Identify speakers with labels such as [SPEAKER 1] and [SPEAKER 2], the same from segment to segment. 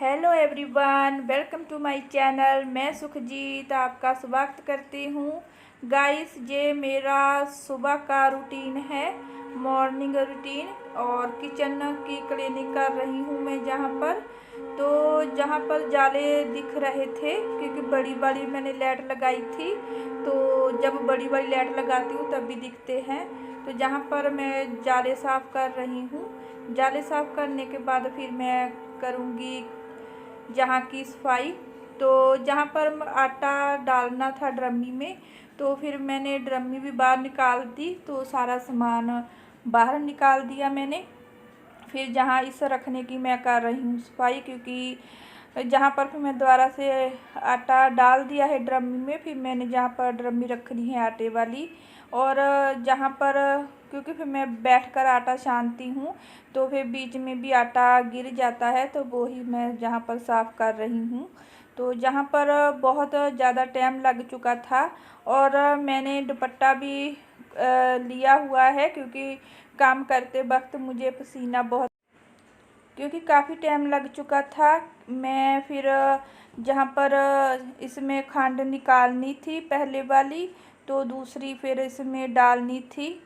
[SPEAKER 1] Hello everyone, welcome to my channel. मैं सुखजीत आपका स्वागत करती हूँ। गाइस, ये मेरा सुबह का रूटीन है, मॉर्निंग रूटीन। और किचन की क्लीनिंग कर रही हूँ मैं जहाँ पर जाले दिख रहे थे, क्योंकि बड़ी बड़ी मैंने लाइट लगाई थी। तो जब बड़ी बड़ी लाइट लगाती हूँ तब भी दिखते हैं। तो जहाँ पर मैं जाले साफ़ कर रही हूँ, जाले साफ़ करने के बाद फिर मैं करूँगी जहाँ की सफाई। तो जहाँ पर आटा डालना था ड्रमी में, तो फिर मैंने ड्रमी भी बाहर निकाल दी, तो सारा सामान बाहर निकाल दिया मैंने। फिर जहाँ इस रखने की मैं कर रही हूँ सफाई, क्योंकि जहाँ पर फिर मैं दोबारा से आटा डाल दिया है ड्रमी में। फिर मैंने जहाँ पर ड्रमी रखनी है आटे वाली, और जहाँ पर क्योंकि फिर मैं बैठकर आटा छानती हूँ तो फिर बीच में भी आटा गिर जाता है, तो वो ही मैं जहाँ पर साफ़ कर रही हूँ। तो जहाँ पर बहुत ज़्यादा टाइम लग चुका था, और मैंने दुपट्टा भी लिया हुआ है, क्योंकि काम करते वक्त मुझे पसीना बहुत, क्योंकि काफ़ी टाइम लग चुका था। मैं फिर जहाँ पर इसमें खंड निकालनी थी पहले वाली, तो दूसरी फिर इसमें डालनी थी।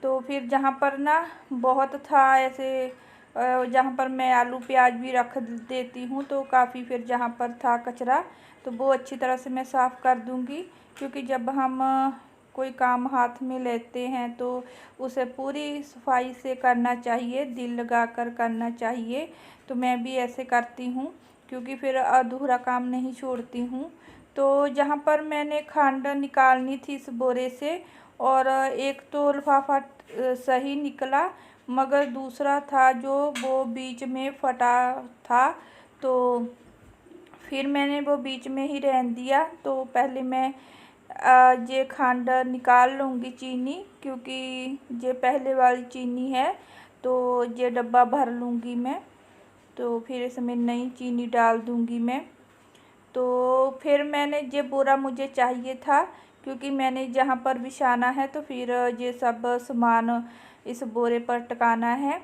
[SPEAKER 1] तो फिर जहाँ पर ना बहुत था ऐसे, जहाँ पर मैं आलू प्याज भी रख देती हूँ, तो काफ़ी फिर जहाँ पर था कचरा, तो वो अच्छी तरह से मैं साफ़ कर दूँगी। क्योंकि जब हम कोई काम हाथ में लेते हैं तो उसे पूरी सफाई से करना चाहिए, दिल लगाकर करना चाहिए। तो मैं भी ऐसे करती हूँ, क्योंकि फिर अधूरा काम नहीं छोड़ती हूँ। तो जहाँ पर मैंने खंड निकालनी थी इस बोरे से, और एक तो लिफाफा सही निकला, मगर दूसरा था जो वो बीच में फटा था। तो फिर मैंने वो बीच में ही रहने दिया। तो पहले मैं ये खंड निकाल लूँगी चीनी, क्योंकि ये पहले वाली चीनी है, तो ये डब्बा भर लूँगी मैं। तो फिर इसमें नई चीनी डाल दूँगी मैं। तो फिर मैंने ये बोरा मुझे चाहिए था, क्योंकि मैंने जहाँ पर बिछाना है, तो फिर ये सब सामान इस बोरे पर टिकाना है।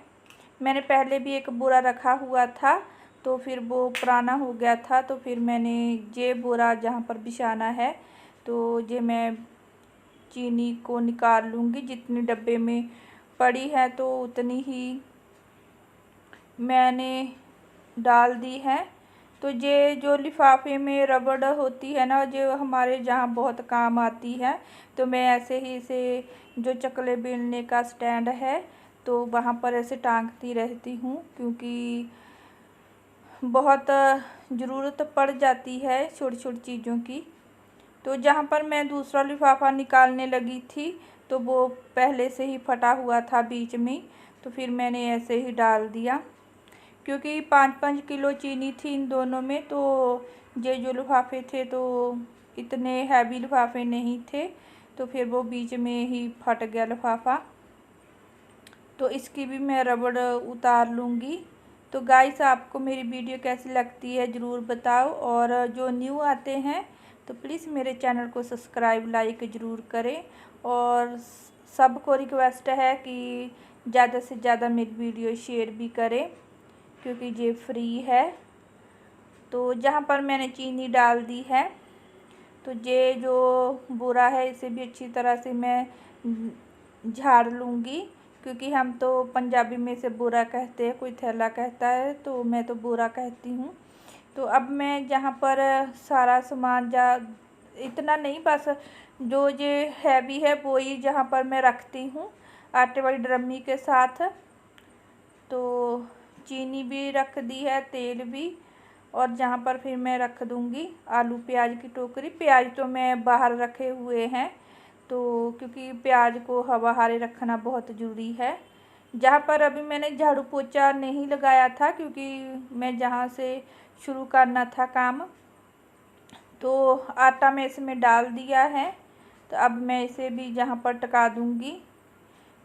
[SPEAKER 1] मैंने पहले भी एक बोरा रखा हुआ था, तो फिर वो पुराना हो गया था, तो फिर मैंने ये बोरा जहाँ पर बिछाना है, तो ये मैं चीनी को निकाल लूँगी। जितनी डब्बे में पड़ी है तो उतनी ही मैंने डाल दी है। तो ये जो लिफाफे में रबड़ होती है ना, जो हमारे जहाँ बहुत काम आती है, तो मैं ऐसे ही इसे, जो चकले बेलने का स्टैंड है, तो वहाँ पर ऐसे टांगती रहती हूँ, क्योंकि बहुत ज़रूरत पड़ जाती है छोटी छोटी चीज़ों की। तो जहाँ पर मैं दूसरा लिफाफा निकालने लगी थी, तो वो पहले से ही फटा हुआ था बीच में, तो फिर मैंने ऐसे ही डाल दिया। क्योंकि 5-5 किलो चीनी थी इन दोनों में, तो ये जो लिफाफे थे तो इतने हैवी लिफाफे नहीं थे, तो फिर वो बीच में ही फट गया लिफाफा। तो इसकी भी मैं रबड़ उतार लूँगी। तो गाइस, आपको मेरी वीडियो कैसी लगती है ज़रूर बताओ, और जो न्यू आते हैं तो प्लीज़ मेरे चैनल को सब्सक्राइब लाइक ज़रूर करें। और सबको रिक्वेस्ट है कि ज़्यादा से ज़्यादा मेरी वीडियो शेयर भी करें, क्योंकि ये फ्री है। तो जहाँ पर मैंने चीनी डाल दी है, तो ये जो बोरा है इसे भी अच्छी तरह से मैं झाड़ लूँगी, क्योंकि हम तो पंजाबी में इसे बोरा कहते हैं, कोई थैला कहता है, तो मैं तो बोरा कहती हूँ। तो अब मैं जहाँ पर सारा सामान इतना नहीं, बस जो ये हैवी है वो ही जहाँ पर मैं रखती हूँ आटे वाली ड्रमी के साथ। तो चीनी भी रख दी है, तेल भी, और जहाँ पर फिर मैं रख दूँगी आलू प्याज की टोकरी। प्याज तो मैं बाहर रखे हुए हैं, तो क्योंकि प्याज को हवा हारे रखना बहुत ज़रूरी है। जहाँ पर अभी मैंने झाड़ू पोछा नहीं लगाया था, क्योंकि मैं जहाँ से शुरू करना था काम, तो आटा मैं इसमें डाल दिया है। तो अब मैं इसे भी जहाँ पर टिका दूँगी,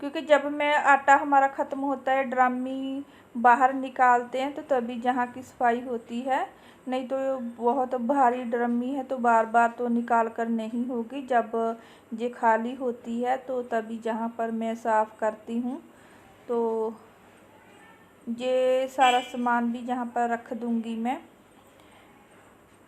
[SPEAKER 1] क्योंकि जब मैं आटा हमारा ख़त्म होता है ड्रमी बाहर निकालते हैं, तो तभी जहाँ की सफाई होती है। नहीं तो बहुत भारी ड्रमी है, तो बार बार तो निकाल कर नहीं होगी। जब ये खाली होती है तो तभी जहाँ पर मैं साफ़ करती हूँ। तो ये सारा सामान भी जहाँ पर रख दूँगी मैं।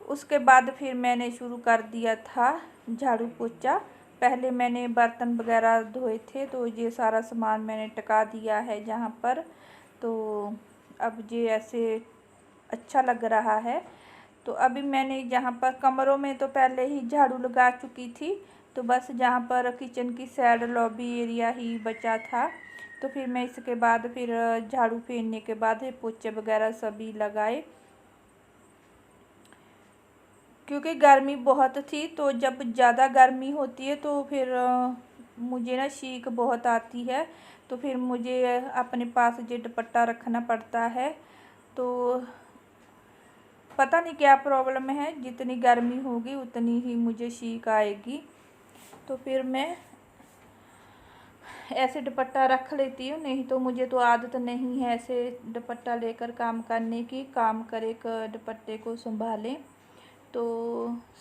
[SPEAKER 1] उसके बाद फिर मैंने शुरू कर दिया था झाड़ू पोछा। पहले मैंने बर्तन वगैरह धोए थे, तो ये सारा सामान मैंने टिका दिया है जहाँ पर। तो अब ये ऐसे अच्छा लग रहा है। तो अभी मैंने जहाँ पर कमरों में तो पहले ही झाड़ू लगा चुकी थी, तो बस जहाँ पर किचन की साइड लॉबी एरिया ही बचा था। तो फिर मैं इसके बाद फिर झाड़ू फेरने के बाद पोछे वगैरह सभी लगाए, क्योंकि गर्मी बहुत थी। तो जब ज़्यादा गर्मी होती है तो फिर मुझे ना छींक बहुत आती है, तो फिर मुझे अपने पास ये दुपट्टा रखना पड़ता है। तो पता नहीं क्या प्रॉब्लम है, जितनी गर्मी होगी उतनी ही मुझे छींक आएगी। तो फिर मैं ऐसे दुपट्टा रख लेती हूँ, नहीं तो मुझे तो आदत नहीं है ऐसे दुपट्टा लेकर काम करने की। काम करे दुपट्टे को संभालें। तो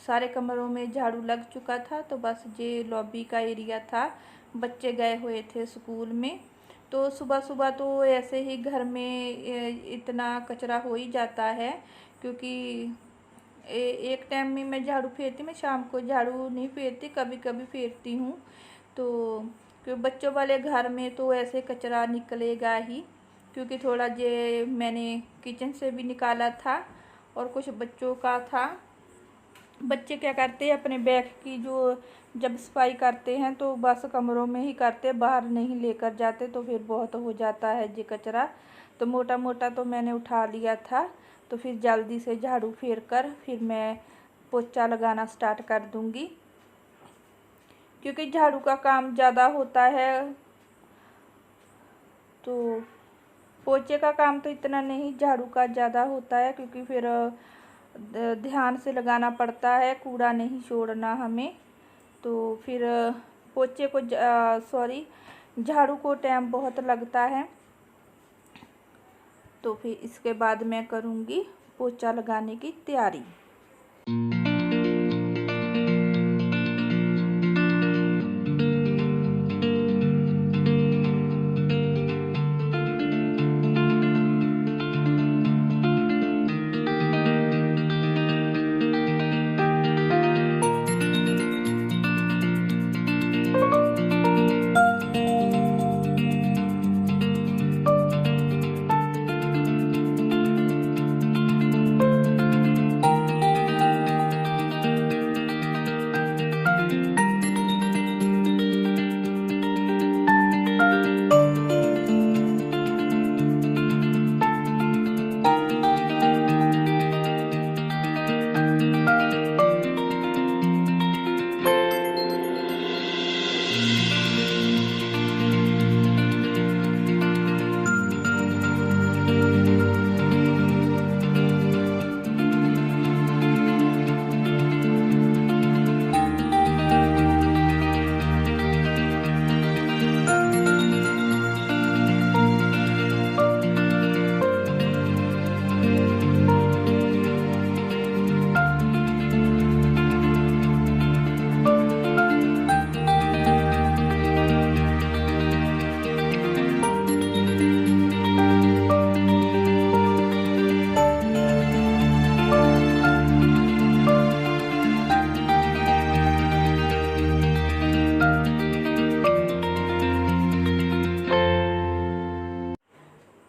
[SPEAKER 1] सारे कमरों में झाड़ू लग चुका था, तो बस ये लॉबी का एरिया था। बच्चे गए हुए थे स्कूल में, तो सुबह सुबह तो ऐसे ही घर में इतना कचरा हो ही जाता है, क्योंकि एक टाइम में मैं झाड़ू फेरती, मैं शाम को झाड़ू नहीं फेरती, कभी कभी फेरती हूँ। तो क्योंकि बच्चों वाले घर में तो ऐसे कचरा निकलेगा ही, क्योंकि थोड़ा ये मैंने किचन से भी निकाला था और कुछ बच्चों का था। बच्चे क्या करते हैं, अपने बैग की जो जब सफाई करते हैं तो बस कमरों में ही करते, बाहर नहीं लेकर जाते, तो फिर बहुत हो जाता है ये कचरा। तो मोटा मोटा तो मैंने उठा लिया था। तो फिर जल्दी से झाड़ू फेर कर फिर मैं पोछा लगाना स्टार्ट कर दूँगी, क्योंकि झाड़ू का काम ज़्यादा होता है। तो पोछे का काम तो इतना नहीं, झाड़ू का ज़्यादा होता है, क्योंकि फिर ध्यान से लगाना पड़ता है, कूड़ा नहीं छोड़ना हमें। तो फिर पोछे को झाड़ू को टाइम बहुत लगता है। तो फिर इसके बाद मैं करूँगी पोछा लगाने की तैयारी।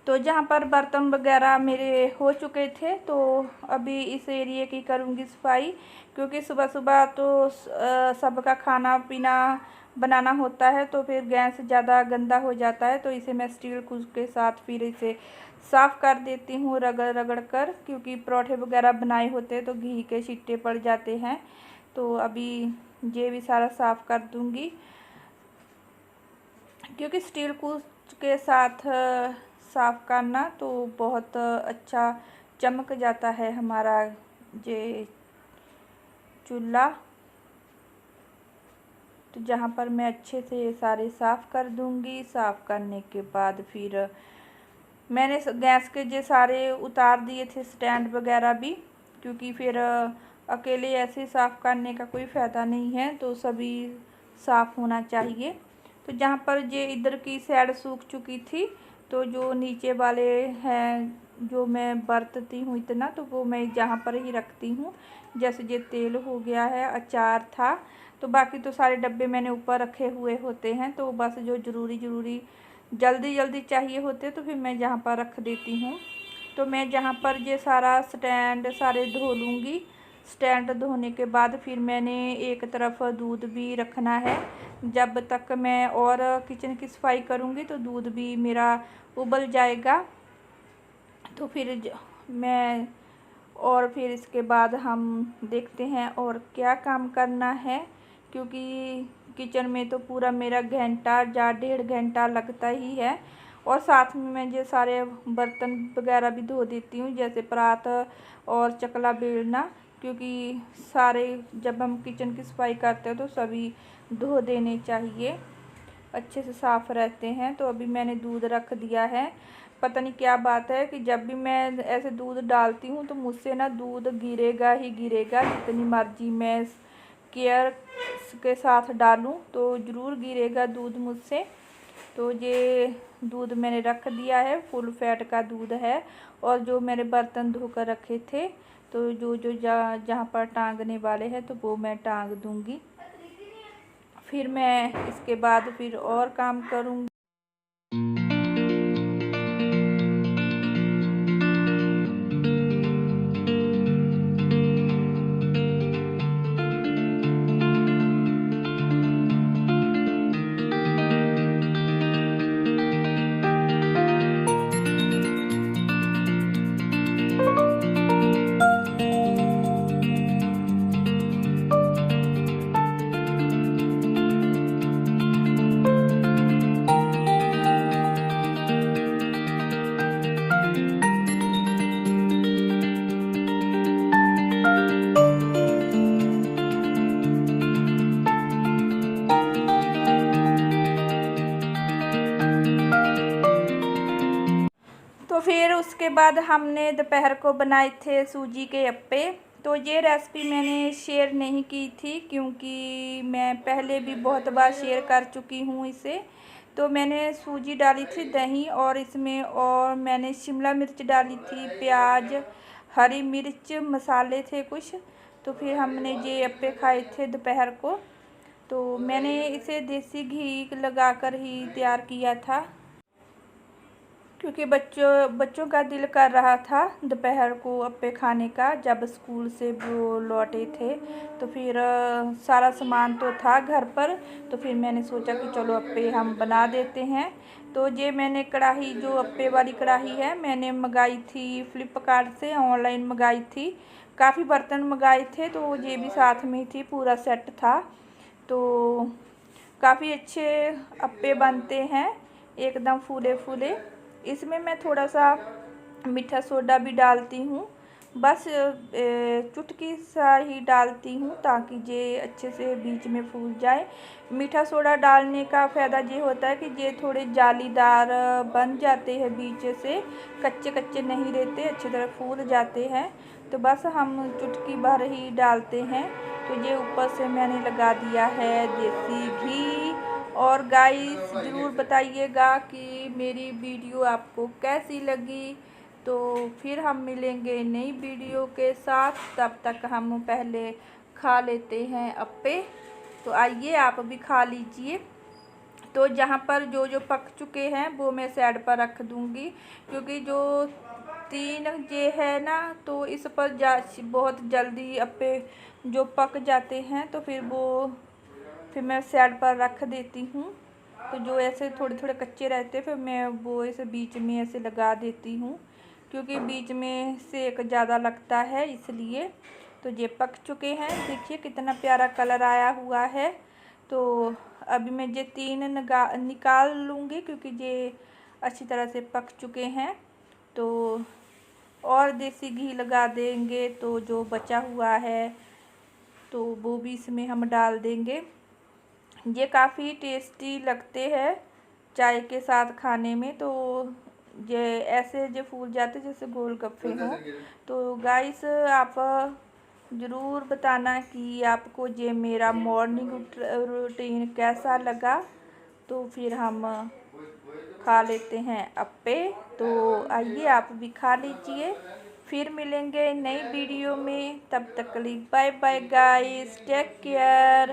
[SPEAKER 1] तो जहाँ पर बर्तन वगैरह मेरे हो चुके थे, तो अभी इस एरिया की करूँगी सफाई, क्योंकि सुबह सुबह तो सबका खाना पीना बनाना होता है, तो फिर गैस ज़्यादा गंदा हो जाता है। तो इसे मैं स्टील कुछ के साथ फिर इसे साफ़ कर देती हूँ रगड़ रगड़ कर, क्योंकि परोठे वगैरह बनाए होते हैं तो घी के छिट्टे पड़ जाते हैं। तो अभी ये भी सारा साफ़ कर दूँगी, क्योंकि स्टील कुछ के साथ साफ़ करना तो बहुत अच्छा चमक जाता है हमारा ये चूल्हा। तो जहाँ पर मैं अच्छे से सारे साफ़ कर दूँगी। साफ़ करने के बाद फिर मैंने गैस के जो सारे उतार दिए थे स्टैंड वगैरह भी, क्योंकि फिर अकेले ऐसे साफ़ करने का कोई फ़ायदा नहीं है, तो सभी साफ़ होना चाहिए। तो जहाँ पर ये इधर की साइड सूख चुकी थी, तो जो नीचे वाले हैं जो मैं बरतती हूँ इतना, तो वो मैं जहाँ पर ही रखती हूँ। जैसे ये तेल हो गया है, अचार था, तो बाकी तो सारे डब्बे मैंने ऊपर रखे हुए होते हैं। तो बस जो ज़रूरी जल्दी जल्दी चाहिए होते तो फिर मैं जहाँ पर रख देती हूँ। तो मैं जहाँ पर ये सारा स्टैंड सारे धो लूँगी। स्टैंड धोने के बाद फिर मैंने एक तरफ दूध भी रखना है। जब तक मैं और किचन की सफाई करूँगी तो दूध भी मेरा उबल जाएगा। तो फिर मैं और फिर इसके बाद हम देखते हैं और क्या काम करना है, क्योंकि किचन में तो पूरा मेरा घंटा या 1.5 घंटा लगता ही है। और साथ में मैं ये सारे बर्तन वगैरह भी धो देती हूँ, जैसे परात और चकला बेलना, क्योंकि सारे जब हम किचन की सफाई करते हैं तो सभी धो देने चाहिए, अच्छे से साफ़ रहते हैं। तो अभी मैंने दूध रख दिया है। पता नहीं क्या बात है कि जब भी मैं ऐसे दूध डालती हूँ तो मुझसे ना दूध गिरेगा ही गिरेगा, जितनी मर्जी मैं केयर के साथ डालूँ तो ज़रूर गिरेगा दूध मुझसे। तो ये दूध मैंने रख दिया है, फुल फैट का दूध है। और जो मेरे बर्तन धोकर रखे थे, तो जो जहाँ पर टांगने वाले हैं तो वो मैं टांग दूँगी। फिर मैं इसके बाद फिर और काम करूँगी। तो फिर उसके बाद हमने दोपहर को बनाए थे सूजी के अप्पे। तो ये रेसिपी मैंने शेयर नहीं की थी, क्योंकि मैं पहले भी बहुत बार शेयर कर चुकी हूँ इसे। तो मैंने सूजी डाली थी, दही, और इसमें और मैंने शिमला मिर्च डाली थी, प्याज, हरी मिर्च, मसाले थे कुछ। तो फिर हमने ये अप्पे खाए थे दोपहर को। तो मैंने इसे देसी घी लगाकर ही तैयार किया था, क्योंकि बच्चों का दिल कर रहा था दोपहर को अप्पे खाने का, जब स्कूल से वो लौटे थे। तो फिर सारा सामान तो था घर पर, तो फिर मैंने सोचा कि चलो अप्पे हम बना देते हैं। तो ये मैंने कढ़ाई, जो अप्पे वाली कढ़ाई है, मैंने मंगाई थी फ्लिपकार्ट से, ऑनलाइन मंगाई थी। काफ़ी बर्तन मंगाए थे, तो ये भी साथ में ही थी, पूरा सेट था। तो काफ़ी अच्छे अप्पे बनते हैं, एकदम फूले फूले। इसमें मैं थोड़ा सा मीठा सोडा भी डालती हूँ, बस चुटकी सा ही डालती हूँ, ताकि ये अच्छे से बीच में फूल जाए। मीठा सोडा डालने का फ़ायदा ये होता है कि ये थोड़े जालीदार बन जाते हैं, बीच से कच्चे कच्चे नहीं रहते, अच्छी तरह फूल जाते हैं। तो बस हम चुटकी भर ही डालते हैं। तो ये ऊपर से मैंने लगा दिया है देसी घी। और गाइस ज़रूर बताइएगा कि मेरी वीडियो आपको कैसी लगी। तो फिर हम मिलेंगे नई वीडियो के साथ, तब तक हम पहले खा लेते हैं अप्पे। तो आइए आप भी खा लीजिए। तो जहाँ पर जो पक चुके हैं वो मैं साइड पर रख दूँगी, क्योंकि जो 3 ये है ना, तो इस पर बहुत जल्दी अप्पे जो पक जाते हैं, तो फिर मैं साइड पर रख देती हूँ। तो जो ऐसे थोड़े थोड़े कच्चे रहते फिर मैं वो इसे बीच में ऐसे लगा देती हूँ, क्योंकि बीच में सेक ज़्यादा लगता है, इसलिए। तो ये पक चुके हैं, देखिए कितना प्यारा कलर आया हुआ है। तो अभी मैं ये 3 निकाल लूँगी, क्योंकि ये अच्छी तरह से पक चुके हैं। तो और देसी घी लगा देंगे, तो जो बचा हुआ है तो वो भी इसमें हम डाल देंगे। ये काफ़ी टेस्टी लगते हैं चाय के साथ खाने में। तो ये ऐसे जो फूल जाते जैसे गोलगप्पे हों। तो गाइस आप ज़रूर बताना कि आपको ये मेरा मॉर्निंग रूटीन कैसा लगा। तो फिर हम खा लेते हैं अप्पे। तो आइए आप भी खा लीजिए। फिर मिलेंगे नई वीडियो में, तब तक के लिए bye bye guys, take care.